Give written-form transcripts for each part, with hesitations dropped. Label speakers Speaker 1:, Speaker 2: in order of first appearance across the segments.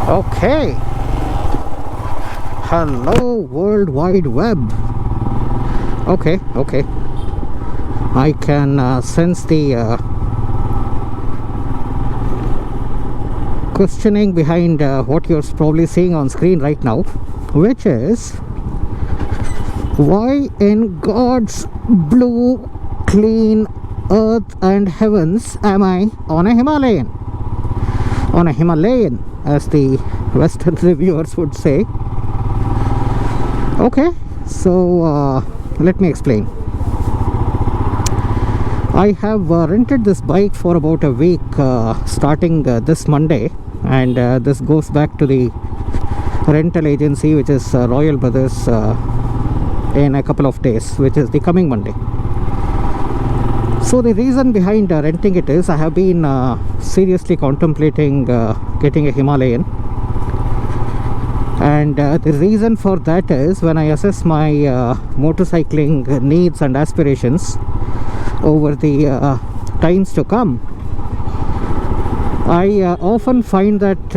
Speaker 1: Okay. Hello, World Wide Web. Okay. I can sense the questioning behind what you're probably seeing on screen right now, which is, why in God's blue, clean earth and heavens am I on a Himalayan? On a Himalayan, as the Western reviewers would say. Okay, so let me explain. I have rented this bike for about a week, starting this Monday, and this goes back to the rental agency, which is Royal Brothers, in a couple of days, which is the coming Monday. So the reason behind renting it is I have been seriously contemplating getting a Himalayan, and the reason for that is, when I assess my motorcycling needs and aspirations over the times to come, I often find that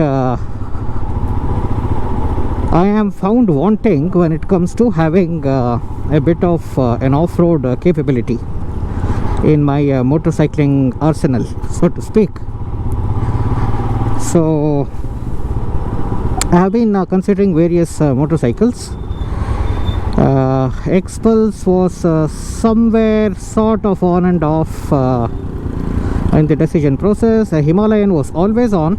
Speaker 1: I am found wanting when it comes to having a bit of an off-road capability in my motorcycling arsenal, so to speak. So I have been considering various motorcycles. X-Pulse was somewhere sort of on and off in the decision process. A Himalayan was always on.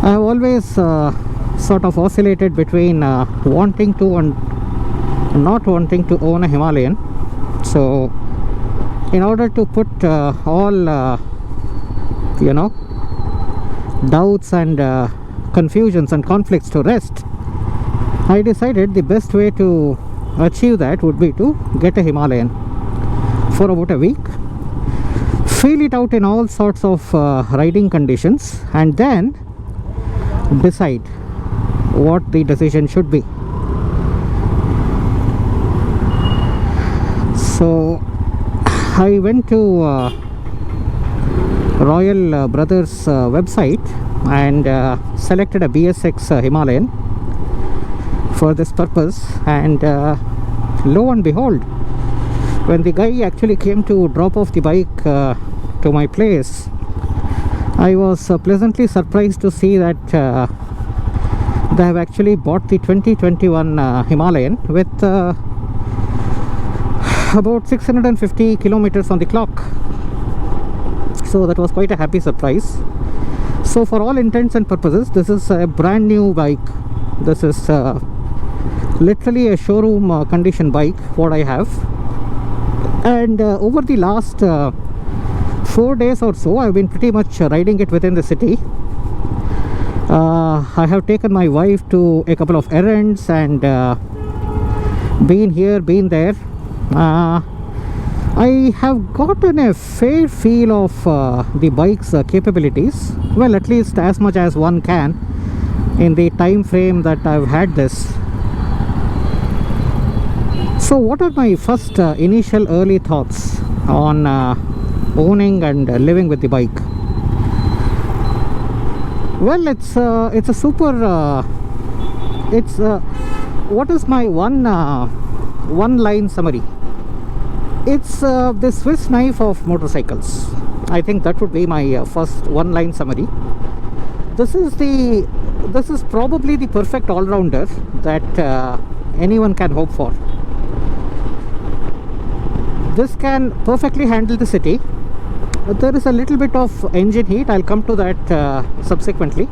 Speaker 1: I have always sort of oscillated between wanting to and not wanting to own a Himalayan. So in order to put all doubts and confusions and conflicts to rest, I decided the best way to achieve that would be to get a Himalayan for about a week, feel it out in all sorts of riding conditions, and then decide what the decision should be. So I went to Royal Brothers website and selected a BS6 Himalayan for this purpose, and lo and behold, when the guy actually came to drop off the bike to my place, I was pleasantly surprised to see that they have actually bought the 2021 Himalayan with about 650 kilometers on the clock. So that was quite a happy surprise. So for all intents and purposes, this is a brand new bike. This is literally a showroom condition bike, what I have. And over the last 4 days or so, I've been pretty much riding it within the city. I have taken my wife to a couple of errands and been here, been there. I have gotten a fair feel of the bike's capabilities, well, at least as much as one can in the time frame that I've had this. So what are my first initial early thoughts on owning and living with the bike? Well, it's a super what is my one line summary? It's the Swiss knife of motorcycles. I think that would be my first one line summary. This is probably the perfect all-rounder that anyone can hope for. This can perfectly handle the city. There is a little bit of engine heat. I'll come to that subsequently.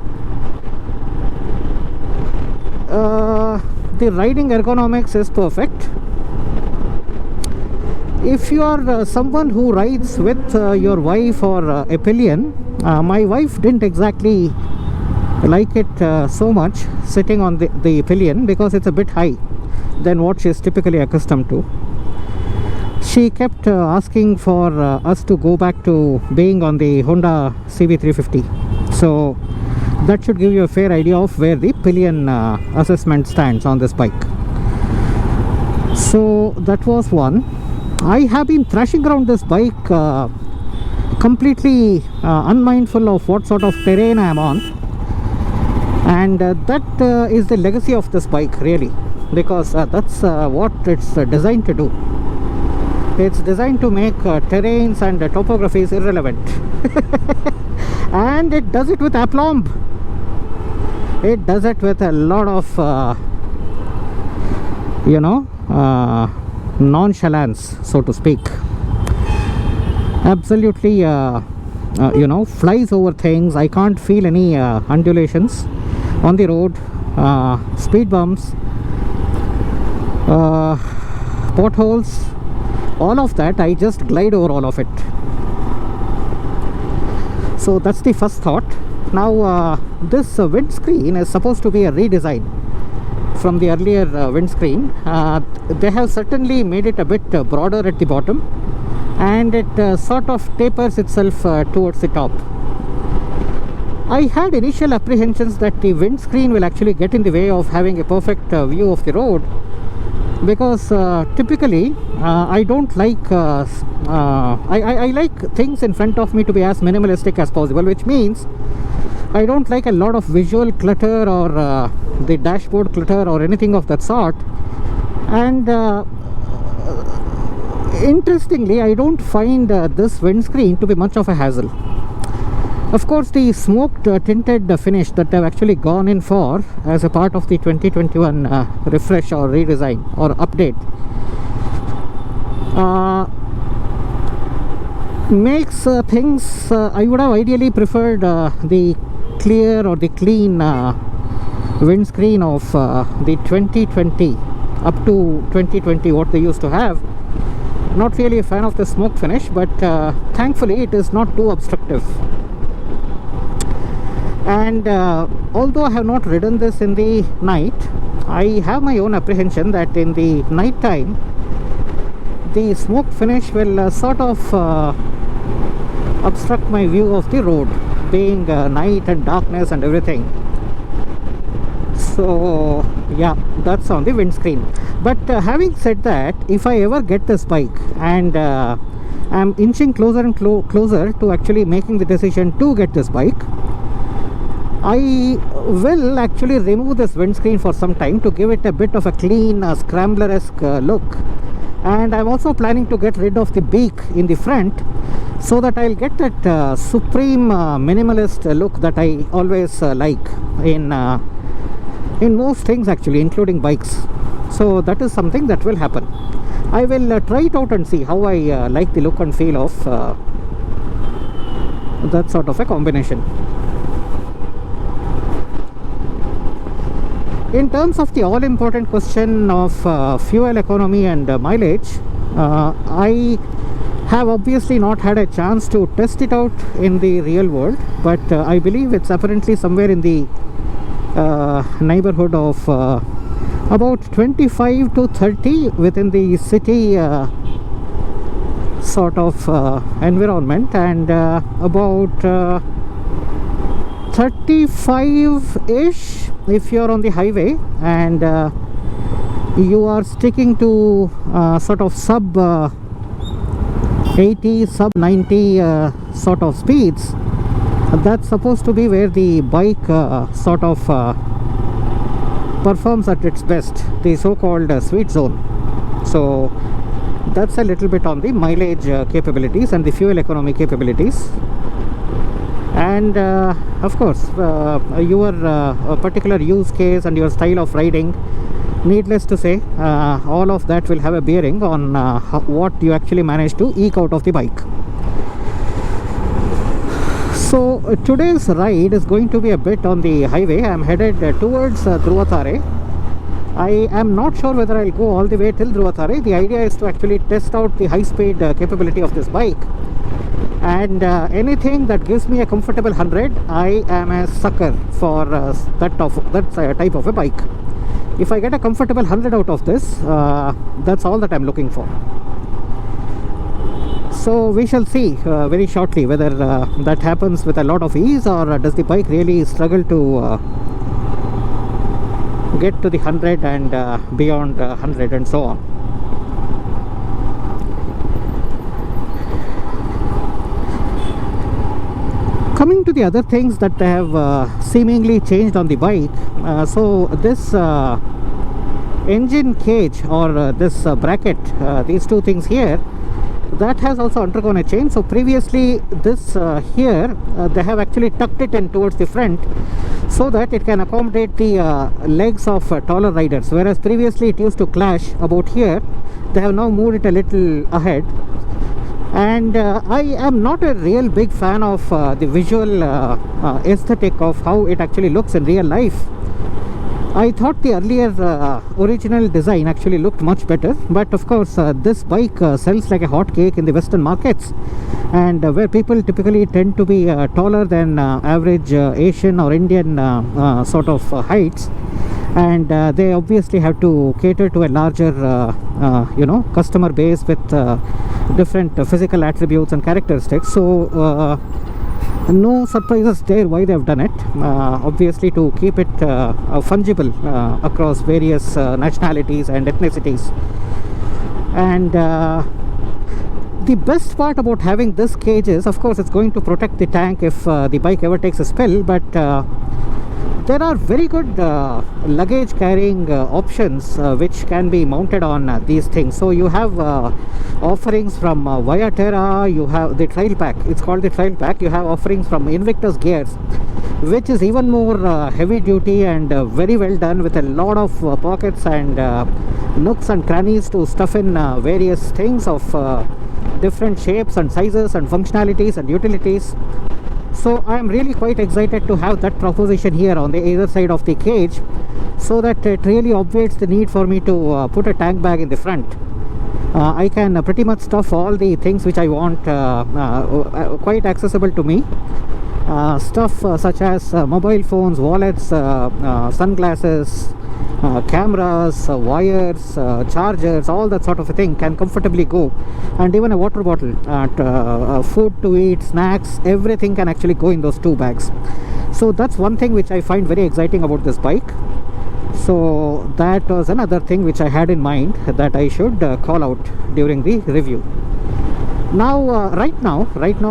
Speaker 1: The riding ergonomics is perfect. If you are someone who rides with your wife or a pillion, my wife didn't exactly like it so much sitting on the pillion, because it's a bit high than what she is typically accustomed to. She kept asking for us to go back to being on the Honda CV350. So that should give you a fair idea of where the pillion assessment stands on this bike. So that was one. I have been thrashing around this bike completely unmindful of what sort of terrain I am on. And that is the legacy of this bike, really, because that's what it's designed to do. It's designed to make terrains and topographies irrelevant. And it does it with aplomb. It does it with a lot of nonchalance, so to speak. Absolutely flies over things. I can't feel any undulations on the road, speed bumps, potholes, all of that. I just glide over all of it. So that's the first thought. Now this windscreen is supposed to be a redesign from the earlier windscreen. They have certainly made it a bit broader at the bottom, and it sort of tapers itself towards the top. I had initial apprehensions that the windscreen will actually get in the way of having a perfect view of the road, because typically I don't like I like things in front of me to be as minimalistic as possible, which means I don't like a lot of visual clutter or the dashboard clutter or anything of that sort. And interestingly, I don't find this windscreen to be much of a hassle. Of course, the smoked tinted finish that I've actually gone in for as a part of the 2021 refresh or redesign or update makes things, I would have ideally preferred the clear or the clean windscreen of the 2020 up to 2020, what they used to have. Not really a fan of the smoke finish, but thankfully it is not too obstructive. And although I have not ridden this in the night, I have my own apprehension that in the night time the smoke finish will sort of obstruct my view of the road, being night and darkness and everything. So yeah, that's on the windscreen. But having said that, if I ever get this bike and I'm inching closer and closer to actually making the decision to get this bike, I will actually remove this windscreen for some time to give it a bit of a clean scrambler-esque look. And I'm also planning to get rid of the beak in the front, so that I'll get that supreme minimalist look that I always like in most things, actually, including bikes. So that is something that will happen. I will try it out and see how I like the look and feel of that sort of a combination. In terms of the all-important question of fuel economy and mileage, I have obviously not had a chance to test it out in the real world, but I believe it's apparently somewhere in the neighborhood of about 25 to 30 within the city sort of environment, and about 35-ish if you're on the highway and you are sticking to sort of sub 80, sub 90 sort of speeds. That's supposed to be where the bike sort of performs at its best, the so-called sweet zone. So that's a little bit on the mileage capabilities and the fuel economy capabilities. And of course, your particular use case and your style of riding, needless to say, all of that will have a bearing on what you actually manage to eke out of the bike. So today's ride is going to be a bit on the highway. I am headed towards Dhruvatare. I am not sure whether I'll go all the way till Dhruvatare. The idea is to actually test out the high-speed capability of this bike. And anything that gives me a comfortable 100, I am a sucker for that type of a bike. If I get a comfortable 100 out of this, that's all that I'm looking for. So we shall see very shortly whether that happens with a lot of ease, or does the bike really struggle to get to the 100 and beyond 100 and so on. Coming to the other things that they have seemingly changed on the bike, so this engine cage or this bracket, these two things here, that has also undergone a change. So previously this here, they have actually tucked it in towards the front so that it can accommodate the legs of taller riders, whereas previously it used to clash about here. They have now moved it a little ahead, and I am not a real big fan of the visual aesthetic of how it actually looks in real life. I thought the earlier original design actually looked much better, but of course this bike sells like a hot cake in the Western markets, and where people typically tend to be taller than average Asian or Indian sort of heights, and they obviously have to cater to a larger customer base with different physical attributes and characteristics. So no surprises there why they have done it, obviously to keep it fungible across various nationalities and ethnicities. And the best part about having this cage is, of course, it's going to protect the tank if the bike ever takes a spill, but there are very good luggage carrying options which can be mounted on these things. So you have offerings from Viaterra, you have the trail pack, it's called the trail pack. You have offerings from Invictus Gears, which is even more heavy duty and very well done, with a lot of pockets and nooks and crannies to stuff in various things of different shapes and sizes and functionalities and utilities. So I am really quite excited to have that proposition here on the either side of the cage, so that it really obviates the need for me to put a tank bag in the front. I can pretty much stuff all the things which I want quite accessible to me. Stuff such as mobile phones, wallets, sunglasses, cameras, wires, chargers, all that sort of a thing can comfortably go, and even a water bottle, food to eat, snacks, everything can actually go in those two bags. So that's one thing which I find very exciting about this bike. So that was another thing which I had in mind that I should call out during the review. Now, right now,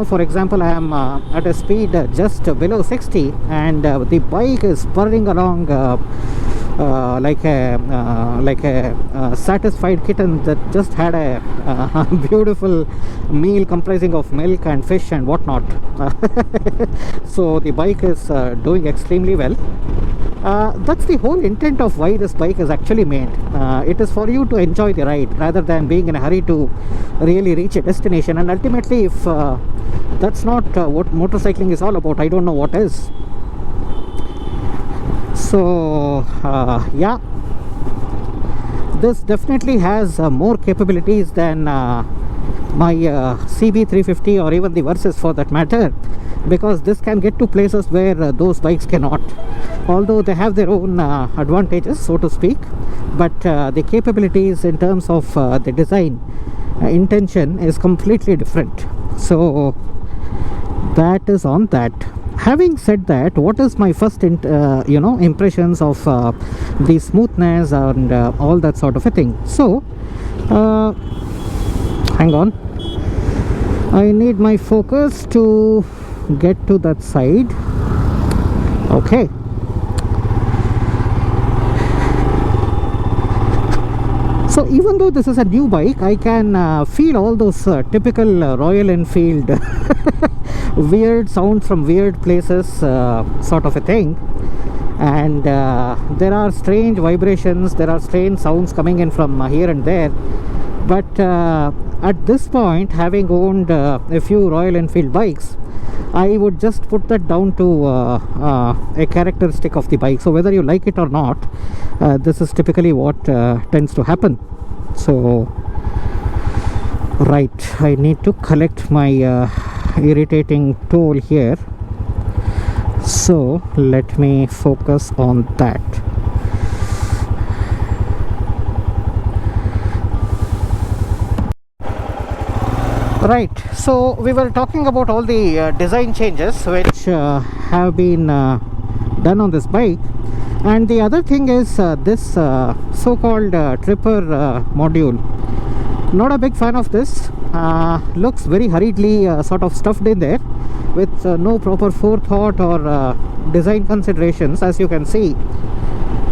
Speaker 1: for example, I am at a speed just below 60, and the bike is purring along like a satisfied kitten that just had a beautiful meal comprising of milk and fish and whatnot. So the bike is doing extremely well. That's the whole intent of why this bike is actually made. It is for you to enjoy the ride rather than being in a hurry to really reach a destination. And ultimately, if that's not what motorcycling is all about, I don't know what is. So yeah, this definitely has more capabilities than my CB350 or even the Versys for that matter, because this can get to places where those bikes cannot, although they have their own advantages, so to speak. But the capabilities in terms of the design intention is completely different. So that is on that. Having said that, what is my first impressions of the smoothness and all that sort of a thing? So hang on, I need my focus to get to that side. Okay, so even though this is a new bike, I can feel all those typical Royal Enfield weird sounds from weird places, sort of a thing. And there are strange vibrations, there are strange sounds coming in from here and there. But at this point, having owned a few Royal Enfield bikes, I would just put that down to a characteristic of the bike. So whether you like it or not, this is typically what tends to happen. So right, I need to collect my irritating toll here, so let me focus on that. Right, so we were talking about all the design changes which have been done on this bike, and the other thing is this so-called tripper module. Not a big fan of this. Looks very hurriedly sort of stuffed in there. with no proper forethought or design considerations. As you can see,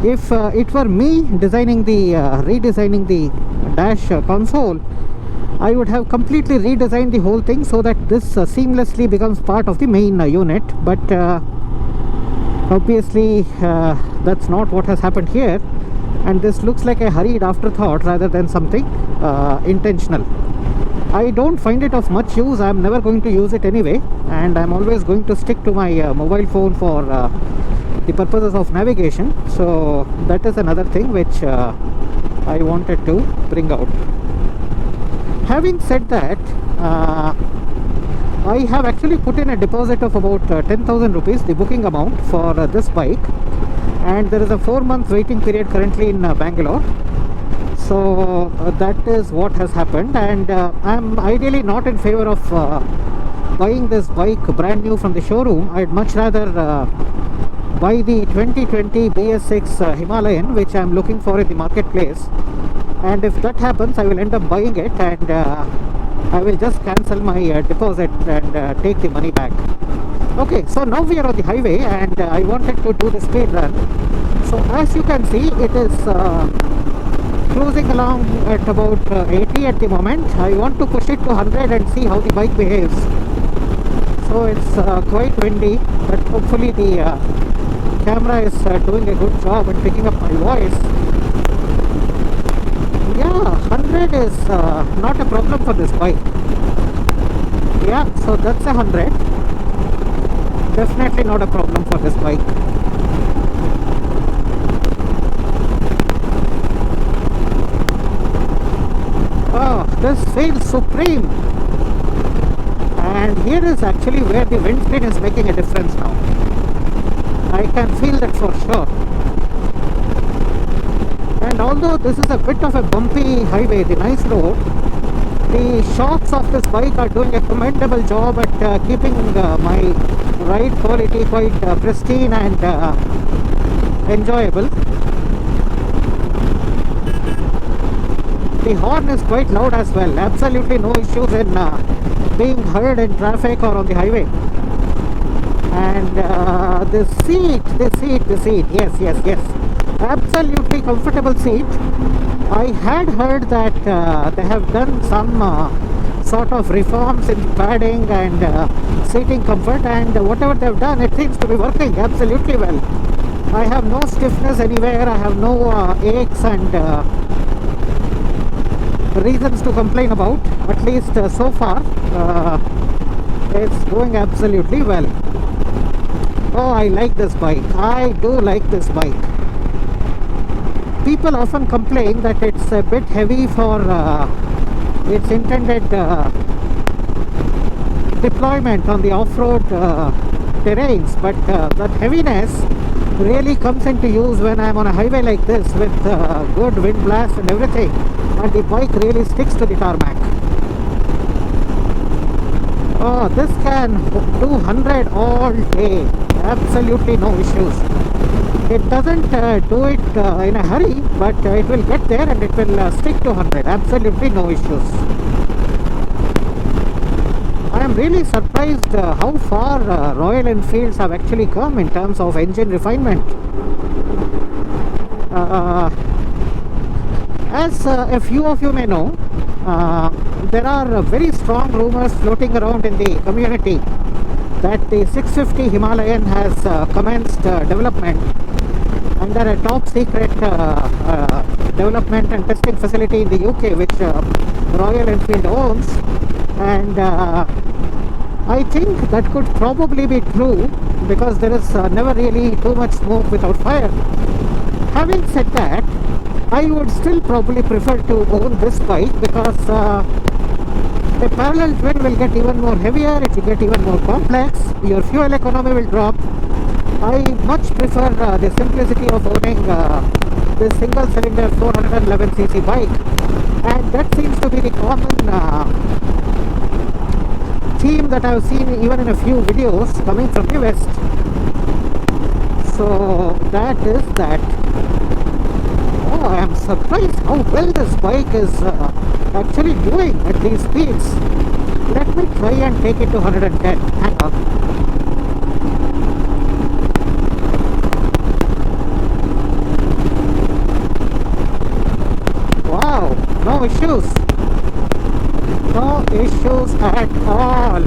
Speaker 1: if it were me designing the redesigning the dash console, I would have completely redesigned the whole thing so that this seamlessly becomes part of the main unit. But obviously that's not what has happened here, and this looks like a hurried afterthought rather than something intentional. I don't find it of much use. I'm never going to use it anyway, and I'm always going to stick to my mobile phone for the purposes of navigation. So that is another thing which I wanted to bring out. Having said that, I have actually put in a deposit of about 10,000 rupees, the booking amount for this bike, and there is a 4-month waiting period currently in Bangalore. So that is what has happened, and I'm ideally not in favor of buying this bike brand new from the showroom. I'd much rather buy the 2020 BS6 Himalayan, which I'm looking for in the marketplace. And if that happens, I will end up buying it, and I will just cancel my deposit and take the money back. Okay, so now we are on the highway, and I wanted to do the speed run. So as you can see, it is cruising along at about 80 at the moment. I want to push it to 100 and see how the bike behaves. So it's quite windy, but hopefully the camera is doing a good job in picking up my voice. Yeah, 100 is not a problem for this bike. Yeah, so that's 100. Definitely not a problem for this bike. Oh, this feels supreme. And here is actually where the windscreen is making a difference now. I can feel that for sure. And although this is a bit of a bumpy highway, the nice road, the shocks of this bike are doing a commendable job at keeping my ride quality quite pristine and enjoyable. The horn is quite loud as well. Absolutely no issues in being heard in traffic or on the highway. And the seat, yes. Absolutely comfortable seat. I had heard that they have done some sort of reforms in padding and seating comfort, and whatever they've done, it seems to be working absolutely well. I have no stiffness anywhere. I have no aches and reasons to complain about. At least so far, it's going absolutely well. Oh, I like this bike. I do like this bike. People often complain that it's a bit heavy for its intended deployment on the off-road terrains, but that heaviness really comes into use when I'm on a highway like this with good wind blast and everything, and the bike really sticks to the tarmac. Oh, this can do 100 all day, absolutely no issues. It doesn't do it in a hurry, but it will get there and it will stick to 100. Absolutely no issues. I am really surprised how far Royal Enfields have actually come in terms of engine refinement. As a few of you may know, there are very strong rumors floating around in the community that the 650 Himalayan has commenced development under a top secret development and testing facility in the UK, which Royal Enfield owns, and I think that could probably be true because there is never really too much smoke without fire. Having said that, I would still probably prefer to own this bike because the parallel twin will get even more heavier, it will get even more complex, your fuel economy will drop. I much prefer the simplicity of owning this single cylinder 411cc bike, and that seems to be the common theme that I have seen even in a few videos coming from the west. So that is that. Oh, I am surprised how well this bike is actually doing at these speeds. Let me try and take it to 110. Hang on. Wow, no issues. No issues at all.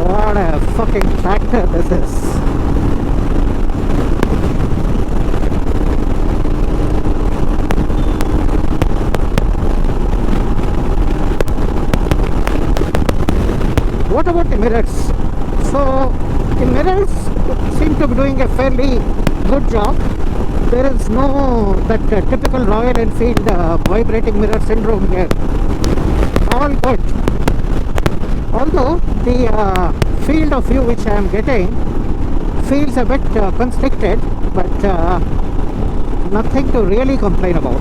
Speaker 1: What a fucking tractor this is. What about the mirrors? So the mirrors seem to be doing a fairly good job. There is no that typical Royal Enfield vibrating mirror syndrome here. All good. Although the field of view which I am getting feels a bit constricted, but nothing to really complain about.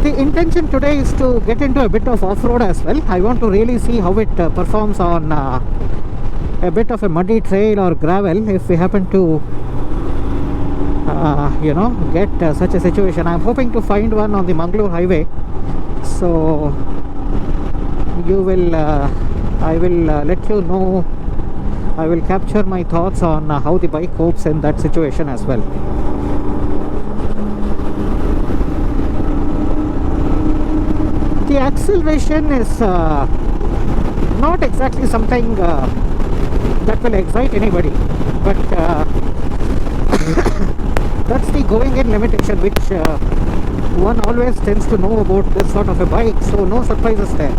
Speaker 1: The intention today is to get into a bit of off-road as well. I want to really see how it performs on a bit of a muddy trail or gravel if we happen to get such a situation. I'm hoping to find one on the Mangalore highway, so I will let you know. I will capture my thoughts on how the bike copes in that situation as well. The acceleration is not exactly something that will excite anybody, but that's the going in limitation which one always tends to know about this sort of a bike, so no surprises there.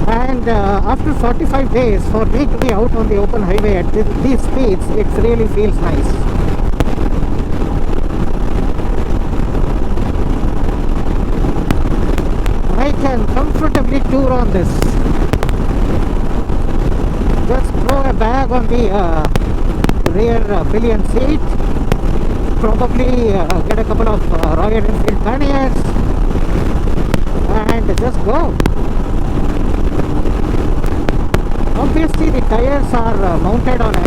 Speaker 1: And after 45 days, for me to be out on the open highway at these speeds, it really feels nice. I can comfortably tour on this. Just throw a bag on the rear pillion seat, probably get a couple of Royal Enfield panniers and just go. Obviously the tires are mounted on a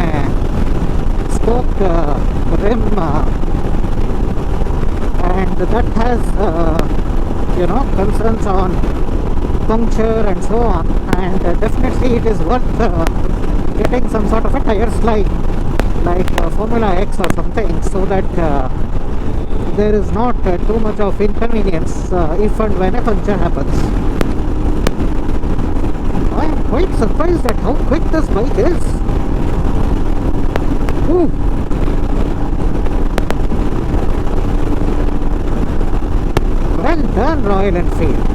Speaker 1: spoked rim and that has concerns on puncture and so on, and definitely it is worth getting some sort of a tire slide like Formula X or something, so that there is not too much of inconvenience if and when a puncture happens. I am quite surprised at how quick this bike is. Ooh. Well done, Royal Enfield.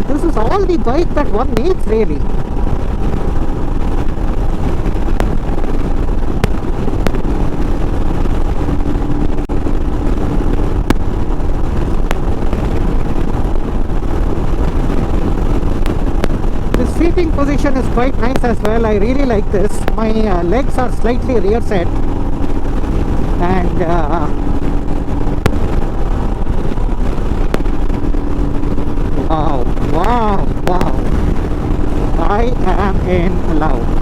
Speaker 1: This is all the bike that one needs, really. Seating position is quite nice as well. I really like this. My legs are slightly rear set, and wow, I am in love.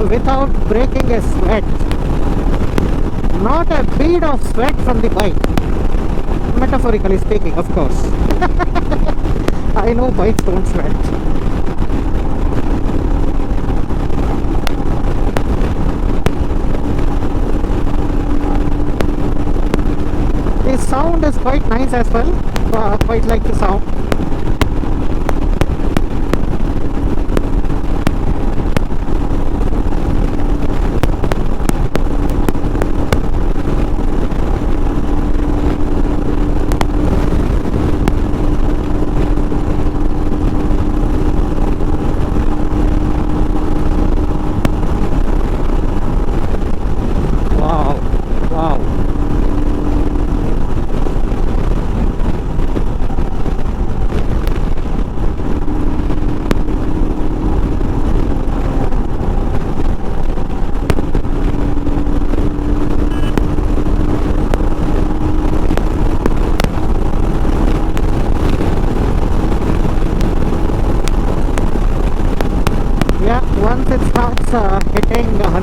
Speaker 1: Without breaking a sweat. Not a bead of sweat from the bike. Metaphorically speaking, of course. I know bikes don't sweat. The sound is quite nice as well. Quite like the sound.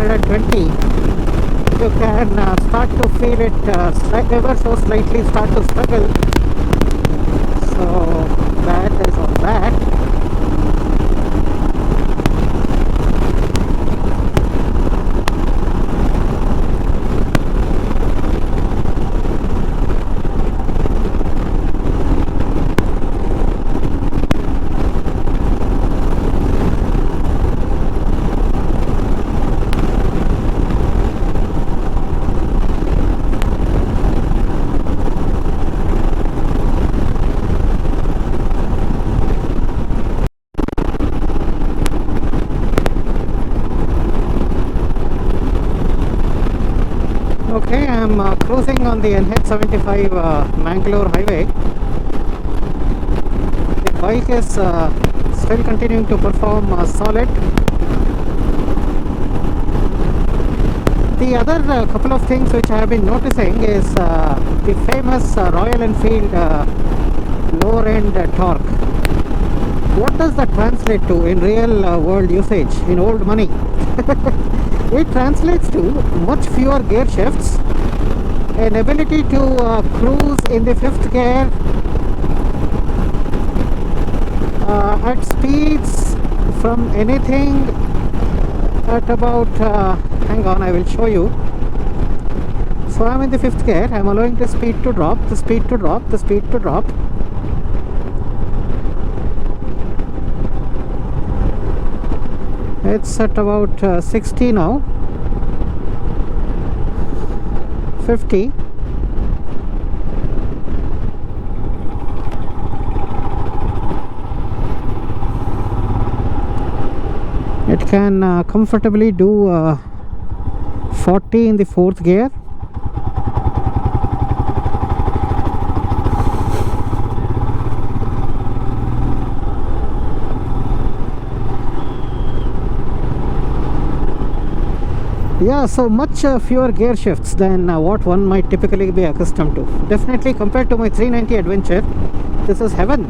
Speaker 1: 120, you can start to feel it ever so slightly start to struggle. So that is on that. Okay, I'm cruising on the NH75 Mangalore highway. The bike is still continuing to perform solid. The other couple of things which I have been noticing is the famous Royal Enfield lower end torque. What does that translate to in real world usage, in old money? It translates to much fewer gear shifts, an ability to cruise in the fifth gear at speeds from anything at about, hang on, I will show you. So I'm in the fifth gear, I'm allowing the speed to drop, the speed to drop, the speed to drop. It's at about 60 now, 50. It can comfortably do 40 in the fourth gear. Yeah, so much fewer gear shifts than what one might typically be accustomed to. Definitely compared to my 390 Adventure, this is heaven.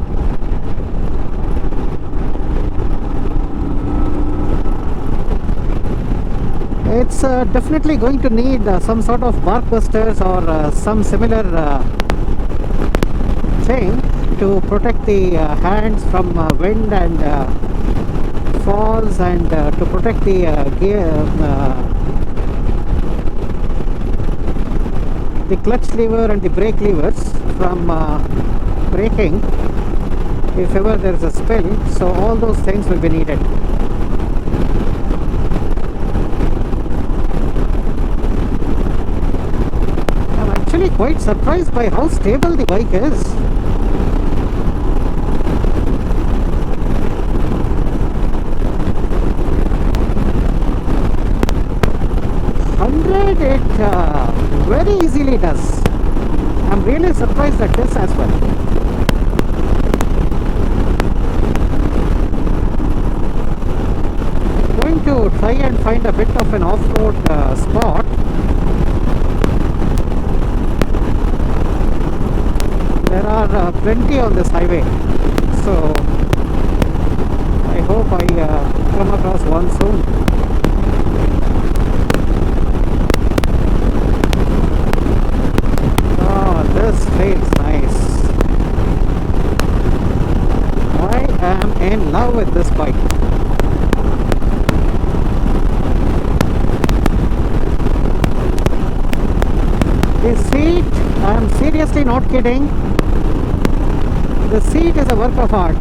Speaker 1: It's definitely going to need some sort of bark busters or some similar thing to protect the hands from wind and falls, and to protect the the clutch lever and the brake levers from braking if ever there is a spill. So all those things will be needed. I'm actually quite surprised by how stable the bike is. It very easily does. I'm really surprised at this as well. I'm going to try and find a bit of an off-road spot. There are plenty on this highway, so I hope I come across one soon. This feels nice. I am in love with this bike. The seat, I am seriously not kidding. The seat is a work of art.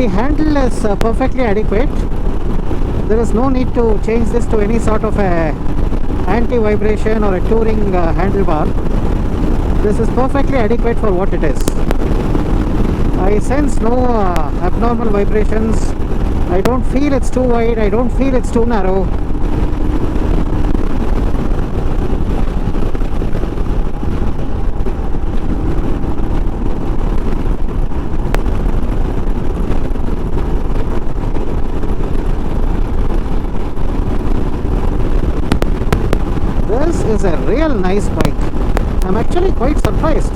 Speaker 1: the handle is perfectly adequate. There is no need to change this to any sort of a anti-vibration or a touring handlebar. This is perfectly adequate for what it is. I sense no abnormal vibrations. I don't feel it's too wide. I don't feel it's too narrow. This is a real nice bike. I'm actually quite surprised.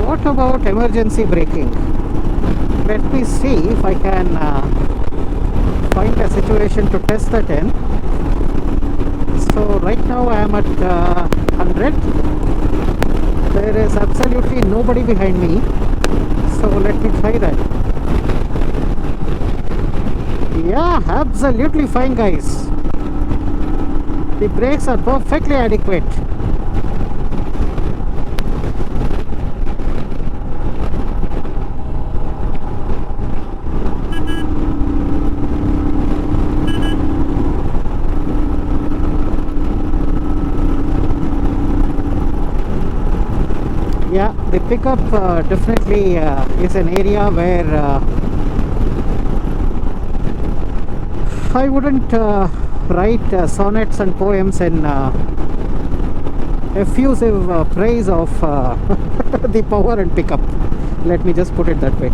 Speaker 1: What about emergency braking? Let me see if I can find a situation to test that in. So right now I am at 100. There is absolutely nobody behind me. So let me try that. Yeah, absolutely fine, guys. The brakes are perfectly adequate. Yeah, the pickup definitely is an area where I wouldn't write sonnets and poems in effusive praise of the power and pickup. Let me just put it that way.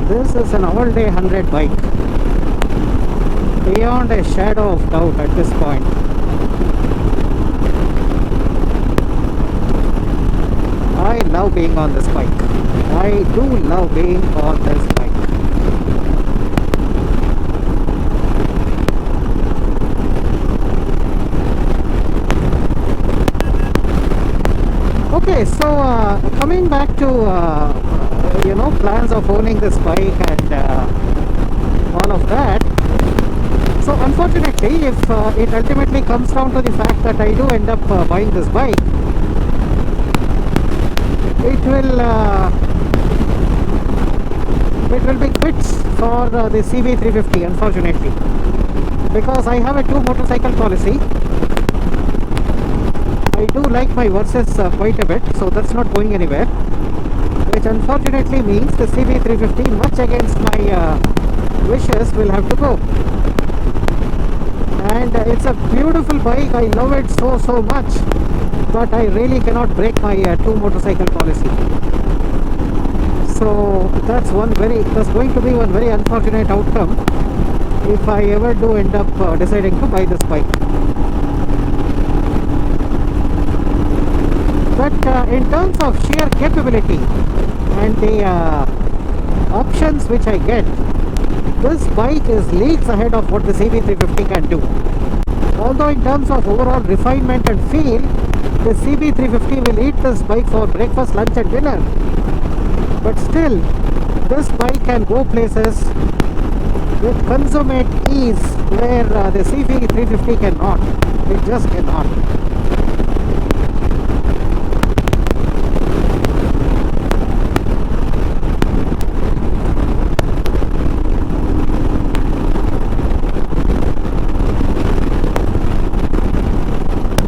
Speaker 1: This is an all-day 100 bike, beyond a shadow of doubt at this point. I love being on this bike. I do love being on this bike. Okay, so coming back to plans of owning this bike and all of that. So unfortunately, if it ultimately comes down to the fact that I do end up buying this bike, it will be quits for the CB350, unfortunately, because I have a 2 motorcycle policy. I do like my Versys quite a bit, so that's not going anywhere, which unfortunately means the CB350, much against my wishes, will have to go. And it's a beautiful bike. I love it so much, but I really cannot break my 2 motorcycle policy. So that's going to be one very unfortunate outcome if I ever do end up deciding to buy this bike. But in terms of sheer capability and the options which I get, this bike is leagues ahead of what the CB350 can do. Although in terms of overall refinement and feel, the CB350 will eat this bike for breakfast, lunch and dinner. But still, this bike can go places with consummate ease where the CB350 cannot. It just cannot.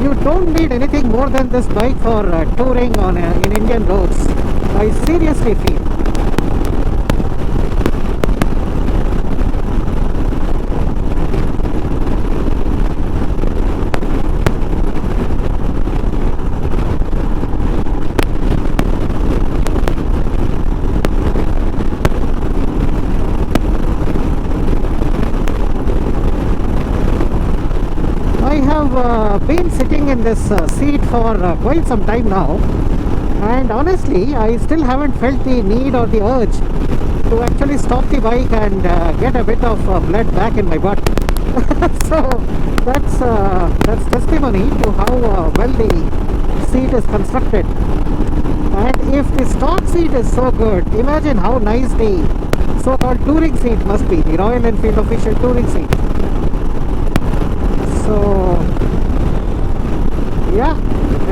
Speaker 1: You don't need anything more than this bike for touring in Indian roads. I seriously feel. have been sitting in this seat for quite some time now, and honestly I still haven't felt the need or the urge to actually stop the bike and get a bit of blood back in my butt. So that's testimony to how well the seat is constructed. And if the stock seat is so good, imagine how nice the so-called touring seat must be, the Royal Enfield official touring seat. So yeah,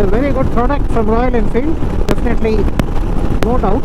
Speaker 1: a very good product from Royal Enfield, definitely, no doubt.